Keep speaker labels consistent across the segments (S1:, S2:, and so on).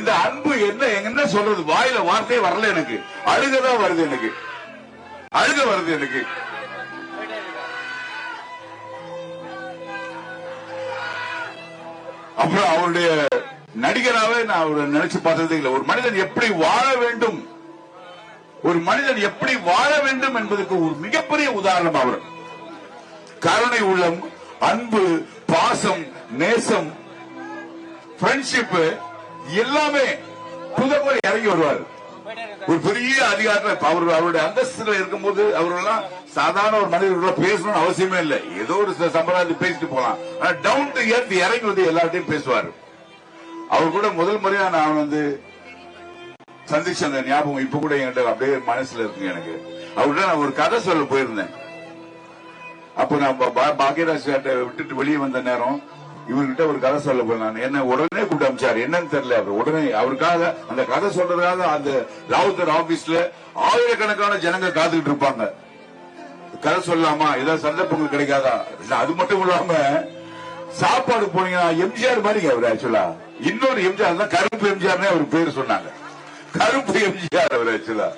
S1: அந்த அன்பு என்ன சொல்றது, வாயில வார்த்தையே வரல எனக்கு. அழுகதான் வருது எனக்கு, அழுக வருது எனக்கு. அப்புறம் அவருடைய நடிகராகவே நான் அவரை நினைச்சு பார்த்ததே இல்லை. ஒரு மனிதன் எப்படி வாழ வேண்டும், ஒரு மனிதன் எப்படி வாழ வேண்டும் என்பதற்கு ஒரு மிகப்பெரிய உதாரணம் அவர். கருணை உள்ளம், அன்பு, பாசம், நேசம், ஃப்ரெண்ட்ஷிப் எல்லாமே புதப்படி இறங்கி வருவார். ஒரு பெரிய அதிகாரத்தில் அவருடைய அந்தஸ்துல இருக்கும்போது அவரெல்லாம் சாதாரண ஒரு மனிதர்கள பேசணும்னு அவசியமே இல்லை. ஏதோ ஒரு சம்பிரதாயத்தை பேசிட்டு போலாம். ஆனா டவுன் டு எர்த் இறங்கி வந்து எல்லார்ட்டையும் பேசுவார். அவர் கூட முதல் முறையா நான் வந்து சந்திச்ச அந்த ஞாபகம் இப்ப கூட என்கிட்ட அப்படியே மனசுல இருக்குங்க எனக்கு. அவர்கிட்ட நான் ஒரு கதை சொல்ல போயிருந்தேன். அப்ப நான் பாக்யராஜ் விட்டுட்டு வெளியே வந்த நேரம் இவர்கிட்ட ஒரு கதை சொல்ல போய் நான் என்ன உடனே கூப்பிட்டு அமிச்சாரு. என்னன்னு தெரியல, அவர் உடனே அவருக்காக அந்த கதை சொல்றதுக்காக அந்த ராவுத்தர் ஆபீஸ்ல ஆயிரக்கணக்கான ஜனங்க காத்துக்கிட்டு இருப்பாங்க. கதை சொல்லலாமா, ஏதாவது சந்தர்ப்பங்கள் கிடைக்காதா. அது மட்டும் இல்லாம சாப்பாடு போனீங்கன்னா எம்ஜிஆர் மாதிரி அவர் ஆக்சுவலா இன்னொரு எம்ஜிஆர் தான், கருப்பு எம்ஜிஆர்னே அவர் பேர் சொன்னாங்க. கருப்பு எம்ஜிஆர் அவர் ஆக்சுவலா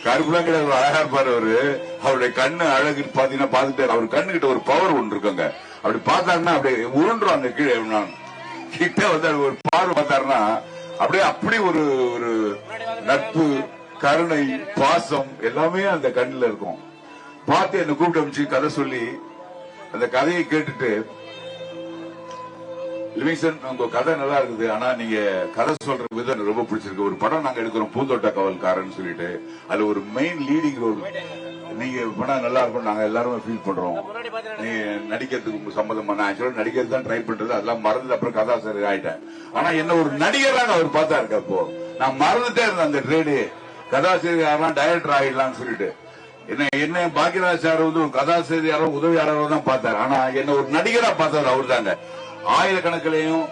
S1: கருப்புலாம் கிடையாது, அழகா இருப்பாரு அவரு. அவருடைய கண்ணு அழகு பாத்தீங்கன்னா பாத்துட்டு அவர் கண்ணு கிட்ட ஒரு பவர் ஒன்று இருக்குங்க. அப்படி பார்த்தாருன்னா அப்படியே உருண்டுரும் அந்த கீழே. கிட்ட வந்து ஒரு பார்வை பார்த்தாருன்னா அப்படியே அப்படி ஒரு ஒரு நட்பு, கருணை, பாசம் எல்லாமே அந்த கண்ணுல இருக்கும். பார்த்து என்ன கூப்பிட்டு அமைச்சு கதை சொல்லி அந்த கதையை கேட்டுட்டு, லிவிங்ஸ்டன் உங்க கதை நல்லா இருக்குது, ஆனா நீங்க கதை சொல்ற விதம் எனக்கு ரொம்ப பிடிச்சிருக்கு. ஒரு படம் நாங்க எடுக்கிறோம் பூந்தோட்ட காவல்காரன் சொல்லிட்டு, அதுல ஒரு மெயின் லீடிங் ரோல் நீங்க படம் நல்லா இருக்கும், நாங்க எல்லாருமே ஃபீல் பண்றோம். நீங்க நடிக்கிறதுக்கு சம்பந்தமா நான் ஆக்சுவலா நடிக்கிறது தான் ட்ரை பண்றது, அதெல்லாம் மறந்து அப்புறம் கதாசிரியர் ஆயிட்டேன். ஆனா என்ன ஒரு நடிகராக அவர் பார்த்தாரு. அப்போ நான் மறந்துட்டே இருந்தேன் அந்த ட்ரேடு, கதாசிரியர் ஆகலாம் டைரக்டர் ஆகிடலாம்னு சொல்லிட்டு. என்ன பாக்யராஜ் சார் வந்து ஒரு கதாசிரியரோ உதவியாளரோ தான் பார்த்தாரு. ஆனா என்ன ஒரு நடிகரா பார்த்தாரு அவர் தாங்க. ஆயிரக்கணக்கிலையும்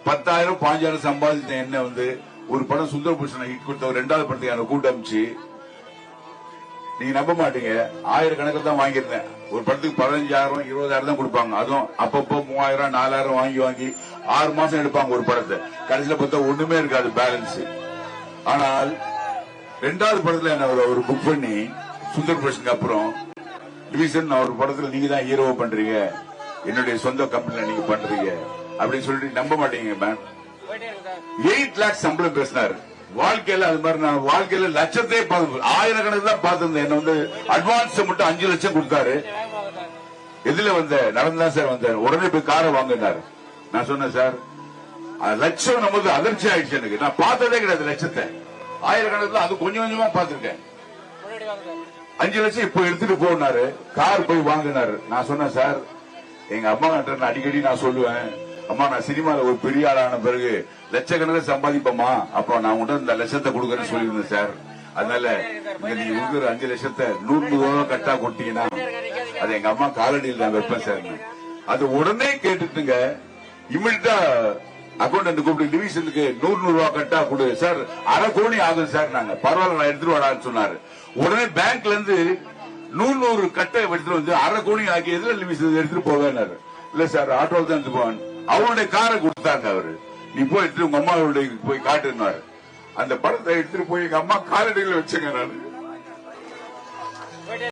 S1: 10,000 5,000 சம்பாதிச்ச என்ன வந்து ஒரு படம் சுந்தரபூஷன் ஹிட் கொடுத்த ஒரு 2வது படத்துக்கு கூட்டு அமைச்சு, நீங்க நம்ப மாட்டீங்க, ஆயிரக்கணக்கில் தான் வாங்கியிருந்தேன். ஒரு படத்துக்கு 15,000 20,000 தான் கொடுப்பாங்க. அதுவும் அப்பப்போ 3,000 4,000 வாங்கி 6 மாசம் எடுப்பாங்க ஒரு படத்தை. கடைசியில பார்த்தா ஒண்ணுமே இருக்காது பேலன்ஸ். ஆனால் 2வது படத்துல என்ன ஒரு புக் பண்ணி சுந்தரபூஷனுக்கு அப்புறம், டிவிஷன் ஒரு படத்துல நீங்க தான் ஹீரோவா பண்றீங்க, என்னுடைய சொந்த கம்பெனில நீங்க பண்றீங்க அப்படின்னு சொல்லிட்டு நம்ப மாட்டீங்க மேம். 8 lakhs சம்பளம் பேசினாரு. வாழ்க்கையில அது மாதிரி நான் வாழ்க்கையில லட்சத்தையே ஆயிரக்கணக்கு தான் பார்த்திருந்தேன். என்ன வந்து அட்வான்ஸ் மட்டும் 5 லட்சம் கொடுத்தாரு. எதுல வந்த நடந்தா சார் வந்தார். உடனே போய் காரை வாங்கினாரு. நான் சொன்னேன் சார் லட்சம் நமக்கு அதிர்ச்சி ஆயிடுச்சு. எனக்கு நான் பார்த்ததே கிடையாது லட்சத்தை. ஆயிரக்கணக்கில் அது கொஞ்சம் கொஞ்சமா பார்த்திருக்கேன். 5 லட்சம் இப்ப எடுத்துட்டு போனாரு. கார் போய் வாங்கினாரு. நான் சொன்னேன் சார் எங்க அம்மா கிட்ட அடிக்கடி நான் சொல்லுவேன், அம்மா நான் சினிமால ஒரு பெரிய ஆளான பிறகு லட்சக்கணக்கில் சம்பாதிப்போமா, அப்ப நான் உடனே இந்த லட்சத்தை கொடுக்கறேன்னு சொல்லியிருந்தேன் சார். அதனால நீங்க கொடுக்குற 5 லட்சத்தை 100 ரூபா கட்டா கொட்டீங்கன்னா அது எங்க அம்மா காலடியில் நான் வைப்பேன் சார். அது உடனே கேட்டுட்டுங்க இமிடியா அக்கௌண்ட் கூப்பிட்டு டிவிஷனுக்கு 100 ரூபா கட்டா கொடு சார், 1/2 கோடி ஆகும் சார். நாங்க பரவாயில்ல நான் எடுத்துட்டு வாடான்னு சொன்னாரு. உடனே பேங்க்ல இருந்து 100 கட்டை எடுத்துட்டு வந்து 1/2 கோடி ஆக்கி எதுல எடுத்துட்டு போவேன்னாரு. இல்ல சார் ஆட்டோவில் தான் எடுத்து போவான். அவருடைய காரை கொடுத்தாங்க அவரு. நீ போய் எடுத்து உங்க அம்மாவுடைய போய் காட்டுனாரு. அந்த படத்தை எடுத்துட்டு போய் எங்க அம்மா காலடியில் வச்சுங்க. நான்